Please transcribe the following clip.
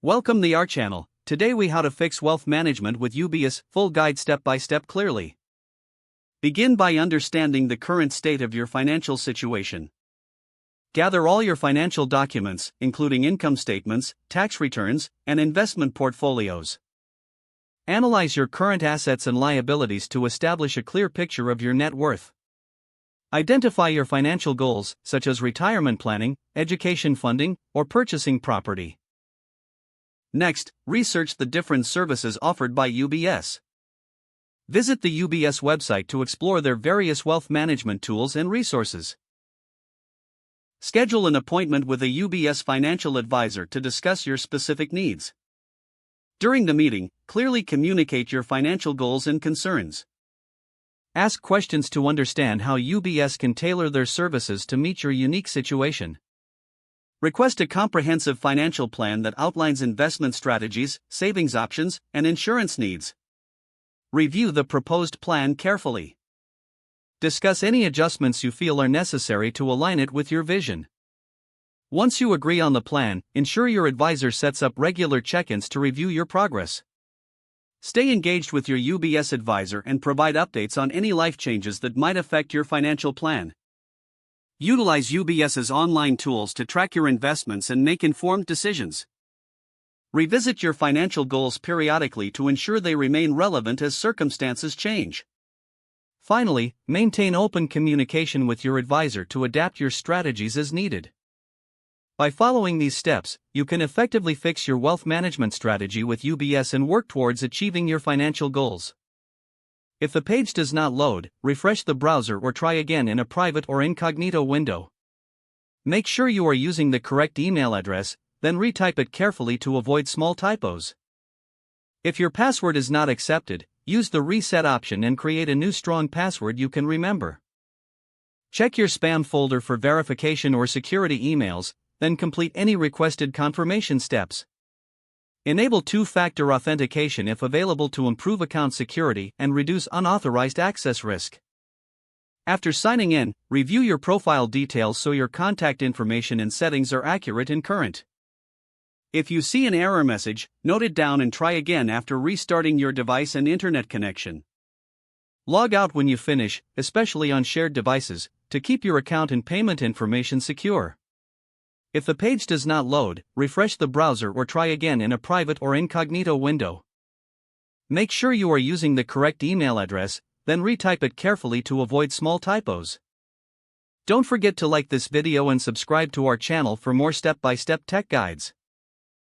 Welcome to our channel. Today we how to fix wealth management with UBS, full guide step by step clearly. Begin by understanding the current state of your financial situation. Gather all your financial documents, including income statements, tax returns, and investment portfolios. Analyze your current assets and liabilities to establish a clear picture of your net worth. Identify your financial goals, such as retirement planning, education funding, or purchasing property. Next, research the different services offered by UBS. Visit the UBS website to explore their various wealth management tools and resources. Schedule an appointment with a UBS financial advisor to discuss your specific needs. During the meeting, clearly communicate your financial goals and concerns. Ask questions to understand how UBS can tailor their services to meet your unique situation. Request a comprehensive financial plan that outlines investment strategies, savings options, and insurance needs. Review the proposed plan carefully. Discuss any adjustments you feel are necessary to align it with your vision. Once you agree on the plan, ensure your advisor sets up regular check-ins to review your progress. Stay engaged with your UBS advisor and provide updates on any life changes that might affect your financial plan. Utilize UBS's online tools to track your investments and make informed decisions. Revisit your financial goals periodically to ensure they remain relevant as circumstances change. Finally, maintain open communication with your advisor to adapt your strategies as needed. By following these steps, you can effectively fix your wealth management strategy with UBS and work towards achieving your financial goals. If the page does not load, refresh the browser or try again in a private or incognito window. Make sure you are using the correct email address, then retype it carefully to avoid small typos. If your password is not accepted, use the reset option and create a new strong password you can remember. Check your spam folder for verification or security emails, then complete any requested confirmation steps. Enable two-factor authentication if available to improve account security and reduce unauthorized access risk. After signing in, review your profile details so your contact information and settings are accurate and current. If you see an error message, note it down and try again after restarting your device and internet connection. Log out when you finish, especially on shared devices, to keep your account and payment information secure. If the page does not load, refresh the browser or try again in a private or incognito window. Make sure you are using the correct email address, then retype it carefully to avoid small typos. Don't forget to like this video and subscribe to our channel for more step-by-step tech guides.